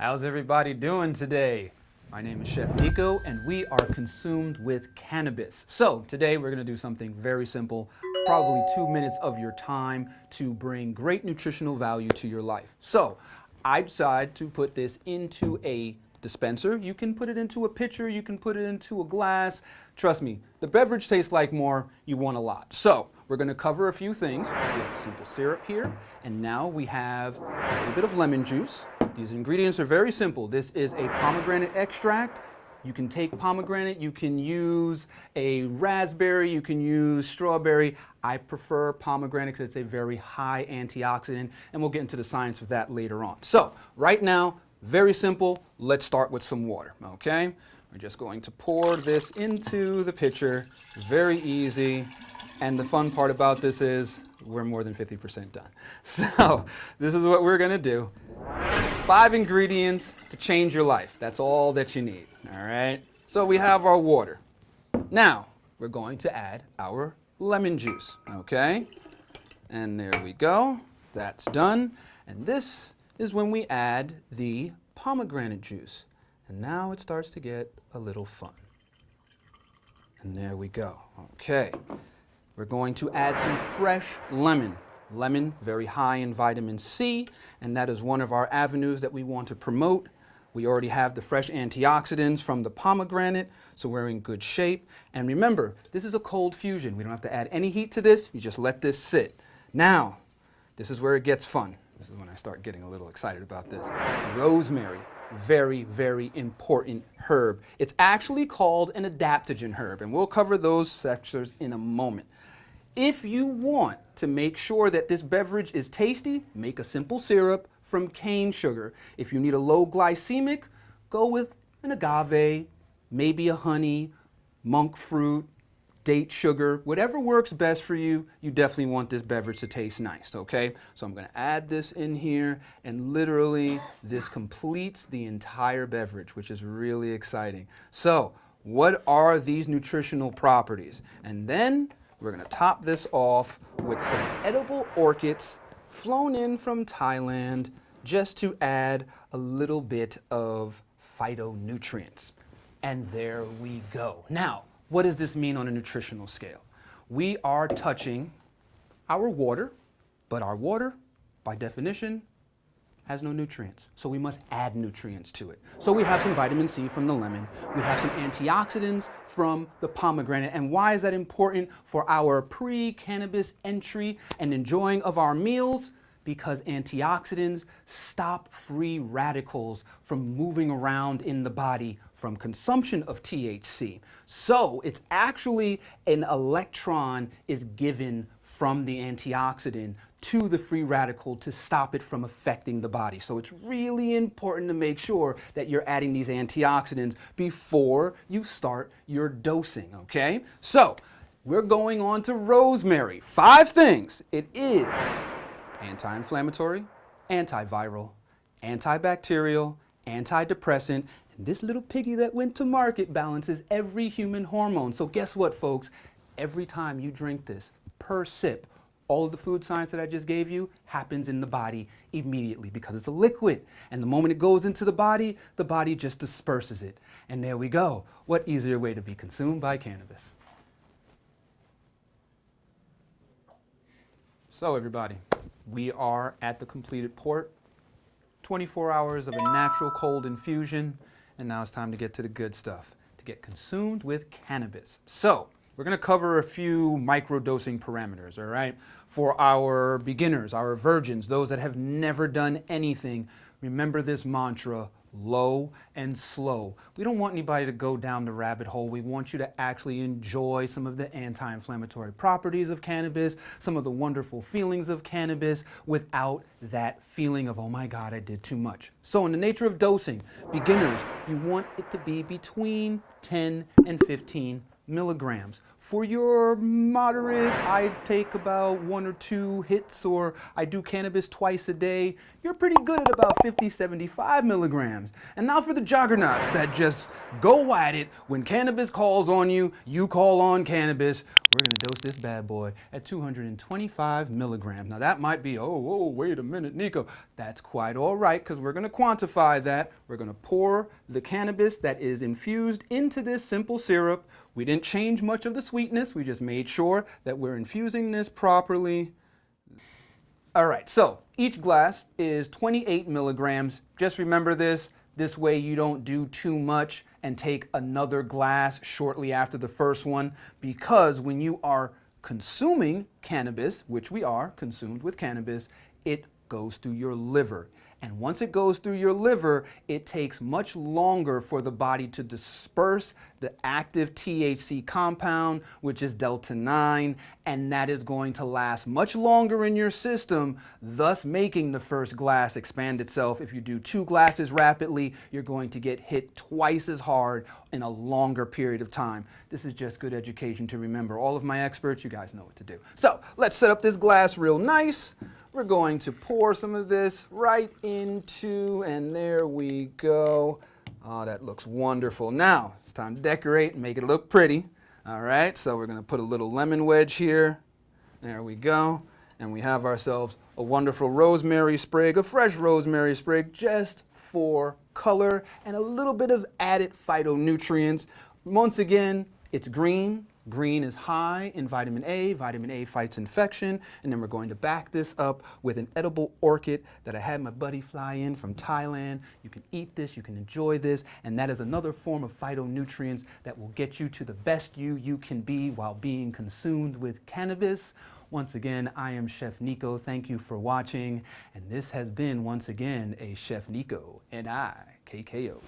How's everybody doing today? My name is Chef Nico, and we are consumed with cannabis. So today we're gonna do something very simple, probably 2 minutes of your time to bring great nutritional value to your life. So I decided to put this into a dispenser. You can put it into a pitcher, you can put it into a glass. Trust me, the beverage tastes like more, you want a lot. So we're gonna cover a few things. We have simple syrup here, and now we have a little bit of lemon juice. These ingredients are very simple. This is a pomegranate extract. You can take pomegranate, you can use a raspberry, you can use strawberry. I prefer pomegranate because it's a very high antioxidant, and we'll get into the science of that later on. So right now, very simple. Let's start with some water, okay? We're just going to pour this into the pitcher. Very easy. And the fun part about this is we're more than 50% done. So this is what we're gonna do. 5 ingredients to change your life. That's all that you need, all right? So we have our water. Now, we're going to add our lemon juice, okay? And there we go. That's done. And this is when we add the pomegranate juice. And now it starts to get a little fun. And there we go. Okay. We're going to add some fresh lemon. Lemon, very high in vitamin C, and that is one of our avenues that we want to promote. We already have the fresh antioxidants from the pomegranate, so we're in good shape. And remember, this is a cold fusion. We don't have to add any heat to this. You just let this sit. Now, this is where it gets fun. This is when I start getting a little excited about this. Rosemary, very, very important herb. It's actually called an adaptogen herb, and we'll cover those sectors in a moment. If you want to make sure that this beverage is tasty, make a simple syrup from cane sugar. If you need a low glycemic, go with an agave, maybe a honey, monk fruit, date sugar, whatever works best for you. You definitely want this beverage to taste nice, okay? So I'm gonna add this in here, and literally this completes the entire beverage, which is really exciting. So what are these nutritional properties? And then we're gonna top this off with some edible orchids flown in from Thailand just to add a little bit of phytonutrients. And there we go. Now, what does this mean on a nutritional scale? We are touching our water, but our water, by definition, has no nutrients. So we must add nutrients to it. So we have some vitamin C from the lemon. We have some antioxidants from the pomegranate. And why is that important for our pre-cannabis entry and enjoying of our meals? Because antioxidants stop free radicals from moving around in the body from consumption of THC. So it's actually an electron is given from the antioxidant to the free radical to stop it from affecting the body. So it's really important to make sure that you're adding these antioxidants before you start your dosing, okay? So we're going on to rosemary. 5 things. It is anti-inflammatory, antiviral, antibacterial, antidepressant, and this little piggy that went to market balances every human hormone. So guess what, folks? Every time you drink this, per sip, all of the food science that I just gave you happens in the body immediately because it's a liquid. And the moment it goes into the body just disperses it. And there we go. What easier way to be consumed by cannabis? So everybody, we are at the completed port. 24 hours of a natural cold infusion. And now it's time to get to the good stuff, to get consumed with cannabis. So we're gonna cover a few microdosing parameters, all right? For our beginners, our virgins, those that have never done anything, remember this mantra, low and slow. We don't want anybody to go down the rabbit hole. We want you to actually enjoy some of the anti-inflammatory properties of cannabis, some of the wonderful feelings of cannabis without that feeling of, oh my God, I did too much. So in the nature of dosing, beginners, you want it to be between 10 and 15 milligrams. For your moderate, I take about 1 or 2 hits, or I do cannabis twice a day. You're pretty good at about 50, 75 milligrams. And now for the juggernauts that just go at it. When cannabis calls on you, you call on cannabis. We're gonna dose this bad boy at 225 milligrams. Now that might be, oh, wait a minute, Nico. That's quite all right, because we're gonna quantify that. We're gonna pour the cannabis that is infused into this simple syrup. We didn't change much of the sweetness. We just made sure that we're infusing this properly. All right, so each glass is 28 milligrams. Just remember this. This way you don't do too much and take another glass shortly after the first one, because when you are consuming cannabis, which we are consumed with cannabis, it goes through your liver. And once it goes through your liver, it takes much longer for the body to disperse the active THC compound, which is Delta-9, and that is going to last much longer in your system, thus making the first glass expand itself. If you do 2 glasses rapidly, you're going to get hit twice as hard in a longer period of time. This is just good education to remember. All of my experts, you guys know what to do. So let's set up this glass real nice. We're going to pour some of this right into, and there we go. Oh, that looks wonderful. Now, it's time to decorate and make it look pretty. All right, so we're gonna put a little lemon wedge here. There we go. And we have ourselves a wonderful rosemary sprig, a fresh rosemary sprig, just for color and a little bit of added phytonutrients. Once again, it's green. Green is high in vitamin A. Vitamin A fights infection. And then we're going to back this up with an edible orchid that I had my buddy fly in from Thailand. You can eat this, you can enjoy this, and that is another form of phytonutrients that will get you to the best you can be while being consumed with cannabis. Once again, I am Chef Nico. Thank you for watching. And this has been, once again, a Chef Nico and I, KKO.